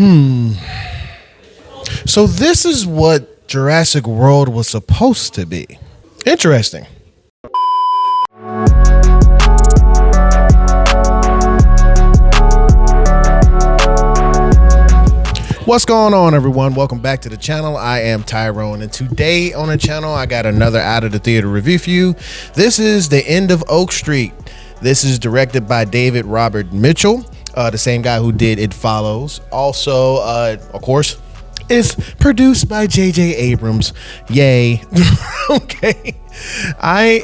So this is what Jurassic World was supposed to be. Interesting. What's going on, everyone? Welcome back to the channel. I am Tyrone, and today on the channel I got another out of the theater review for you. This is The End of Oak Street. This is directed by David Robert Mitchell, the same guy who did It Follows. Also, of course, it's produced by J.J. Abrams. Yay. Okay. I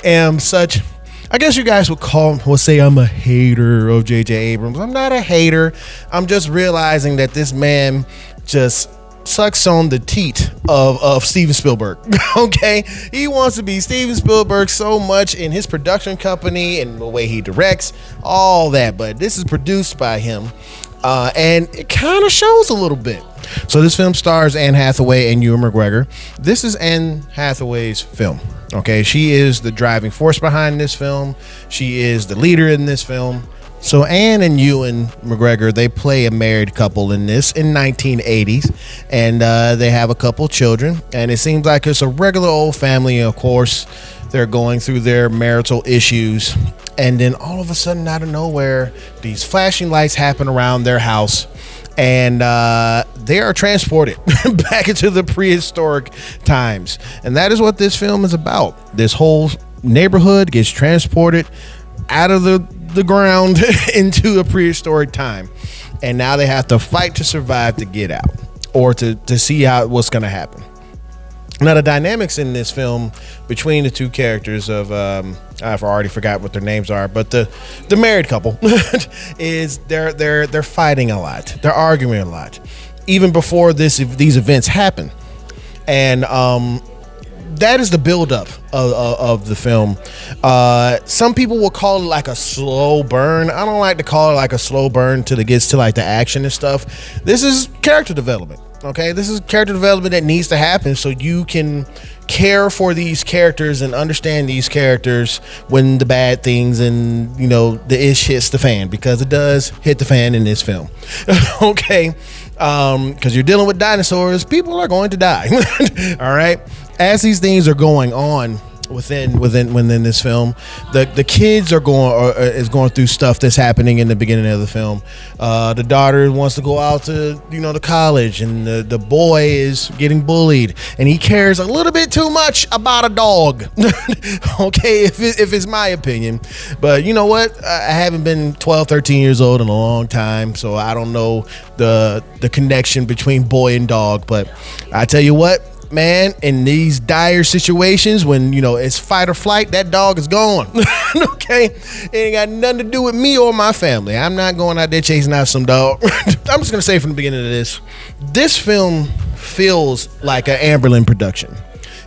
guess you guys would say I'm a hater of J.J. Abrams. I'm not a hater. I'm just realizing that this man just sucks on the teat of Steven Spielberg. Okay, he wants to be Steven Spielberg so much in his production company and the way he directs, all that. But this is produced by him, and it kind of shows a little bit. So this film stars Anne Hathaway and Ewan McGregor. This is Anne Hathaway's film. Okay, she is the driving force behind this film. She is the leader in this film. So Anne and Ewan McGregor, they play a married couple in this in 1980s, and they have a couple children, and it seems like it's a regular old family. Of course, they're going through their marital issues, and then all of a sudden, out of nowhere, these flashing lights happen around their house, and they are transported back into the prehistoric times. And that is what this film is about. This whole neighborhood gets transported out of the ground into a prehistoric time, and now they have to fight to survive to get out, or to see what's going to happen. Now, the dynamics in this film between the two characters of I've already forgot what their names are, but the married couple is they're fighting a lot, they're arguing a lot, even before these events happen, and that is the buildup of the film. Some people will call it like a slow burn. I don't like to call it like a slow burn till it gets to like the action and stuff. This is character development. Okay, this is character development that needs to happen so you can care for these characters and understand these characters when the bad things and the ish hits the fan, because it does hit the fan in this film. Okay, because you're dealing with dinosaurs, people are going to die. All right, as these things are going on within this film, the kids are going through stuff that's happening in the beginning of the film. The daughter wants to go out to college, and the boy is getting bullied, and he cares a little bit too much about a dog. Okay, if it's my opinion, but you know what, I haven't been 12-13 years old in a long time, so I don't know the connection between boy and dog. But I tell you what, man, in these dire situations when it's fight or flight, that dog is gone. Okay, it ain't got nothing to do with me or my family. I'm not going out there chasing out some dog. I'm just gonna say from the beginning of this film feels like an Amberlin production.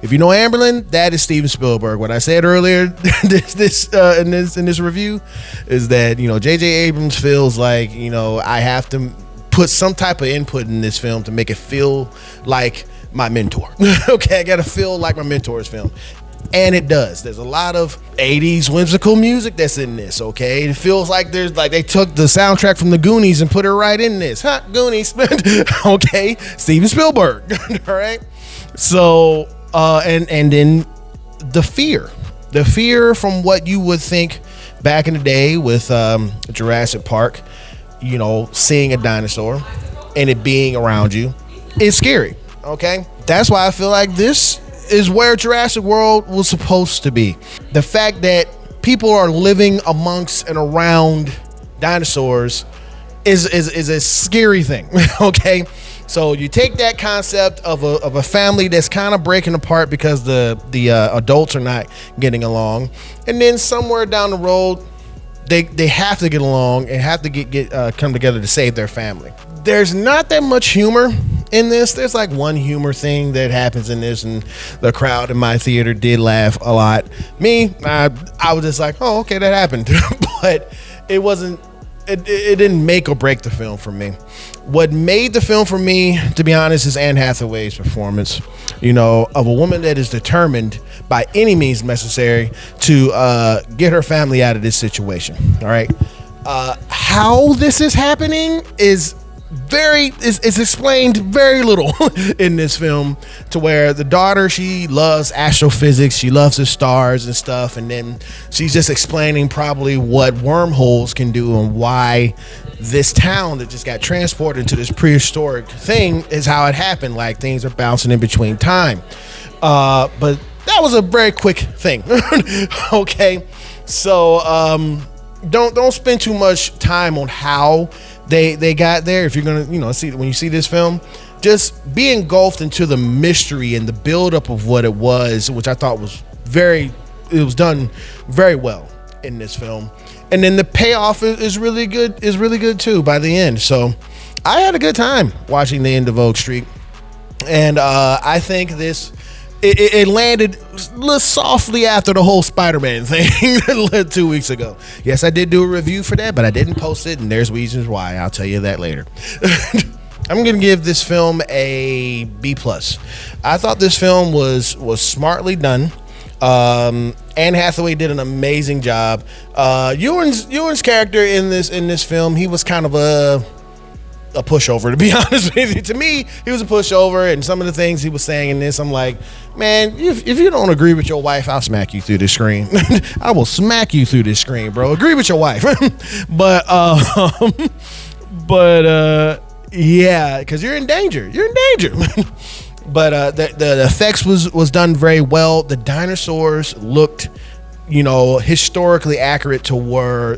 If you know Amberlin, that is Steven Spielberg. What I said earlier in this review is that J.J. Abrams feels like I have to put some type of input in this film to make it feel like my mentor. Okay, I gotta feel like my mentor's film, and it does. There's a lot of 80s whimsical music that's in this. Okay, it feels like they took the soundtrack from the Goonies and put it right in this. Goonies. Okay, Steven Spielberg. All right, so and then the fear from what you would think back in the day with Jurassic Park, seeing a dinosaur and it being around you is scary. Okay, that's why I feel like this is where Jurassic World was supposed to be. The fact that people are living amongst and around dinosaurs is a scary thing. Okay, so you take that concept of a family that's kind of breaking apart because the adults are not getting along, and then somewhere down the road they have to get along and have to get come together to save their family. There's not that much humor in this. There's like one humor thing that happens in this, and the crowd in my theater did laugh a lot. Me, I was just like, oh, okay, that happened. But it wasn't, it didn't make or break the film for me. What made the film for me, to be honest, is Anne Hathaway's performance, of a woman that is determined by any means necessary to get her family out of this situation. All right. How this is happening is it's explained very little in this film, to where the daughter, she loves astrophysics, she loves the stars and stuff, and then she's just explaining probably what wormholes can do and why this town that just got transported into this prehistoric thing is how it happened, like things are bouncing in between time. But that was a very quick thing. Okay, so don't spend too much time on how they got there. If you're gonna see, when you see this film, just be engulfed into the mystery and the buildup of what it was, which I thought was it was done very well in this film. And then the payoff is really good too by the end. So I had a good time watching The End of Oak Street, and I think it landed a little softly after the whole Spider-Man thing 2 weeks ago. Yes, I did do a review for that, but I didn't post it, and there's reasons why. I'll tell you that later. I'm gonna give this film a B+. I thought this film was smartly done. Anne Hathaway did an amazing job. Ewan's character in this film, he was kind of a pushover, to be honest with you. To me, he was a pushover, and some of the things he was saying in this, I'm like, man, if you don't agree with your wife, I'll smack you through the screen. I will smack you through this screen, bro. Agree with your wife. but yeah, because you're in danger. But the effects was done very well. The dinosaurs looked, historically accurate to where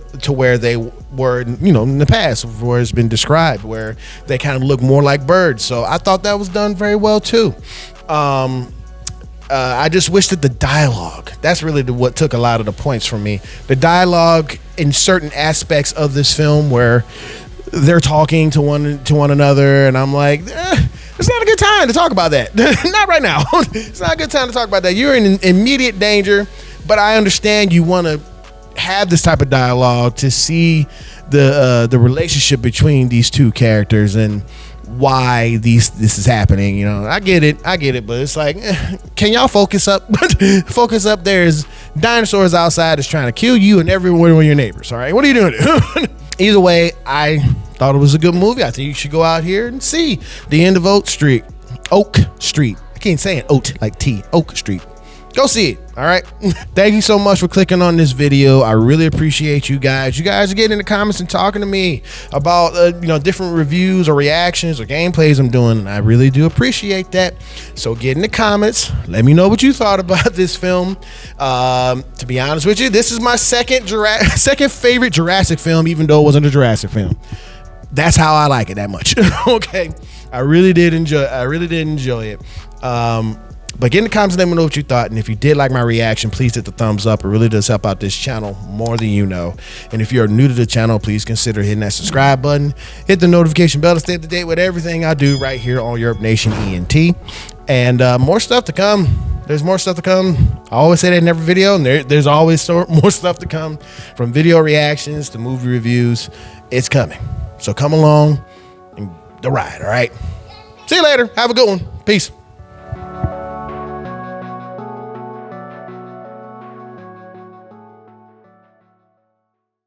they were, in the past, where it's been described, where they kind of look more like birds. So I thought that was done very well too. I just wish that the dialogue, that's really what took a lot of the points from me. The dialogue in certain aspects of this film where they're talking to one another, and I'm like, it's not a good time to talk about that. Not right now. It's not a good time to talk about that. You're in immediate danger, but I understand you want to have this type of dialogue to see the relationship between these two characters and why this is happening. I get it, but it's like, can y'all focus up? Focus up. There's dinosaurs outside that's trying to kill you and every one of your neighbors. All right, what are you doing? Either way, I thought it was a good movie. I think you should go out here and see The End of Oak Street. Oak Street. I can't say it oat like tea. Oak Street. Go see it. All right. Thank you so much for clicking on this video. I really appreciate you guys. You guys are getting in the comments and talking to me about different reviews or reactions or gameplays I'm doing, and I really do appreciate that. So get in the comments. Let me know what you thought about this film. To be honest with you, this is my second favorite Jurassic film, even though it wasn't a Jurassic film. That's how I like it that much. Okay. I really did enjoy it. But get in the comments and let me know what you thought. And if you did like my reaction, please hit the thumbs up. It really does help out this channel more than you know. And if you're new to the channel, please consider hitting that subscribe button. Hit the notification bell to stay up to date with everything I do right here on YurpNationENT. And more stuff to come. There's more stuff to come. I always say that in every video, and there's always more stuff to come, from video reactions to movie reviews. It's coming. So come along and the ride, all right? See you later. Have a good one. Peace.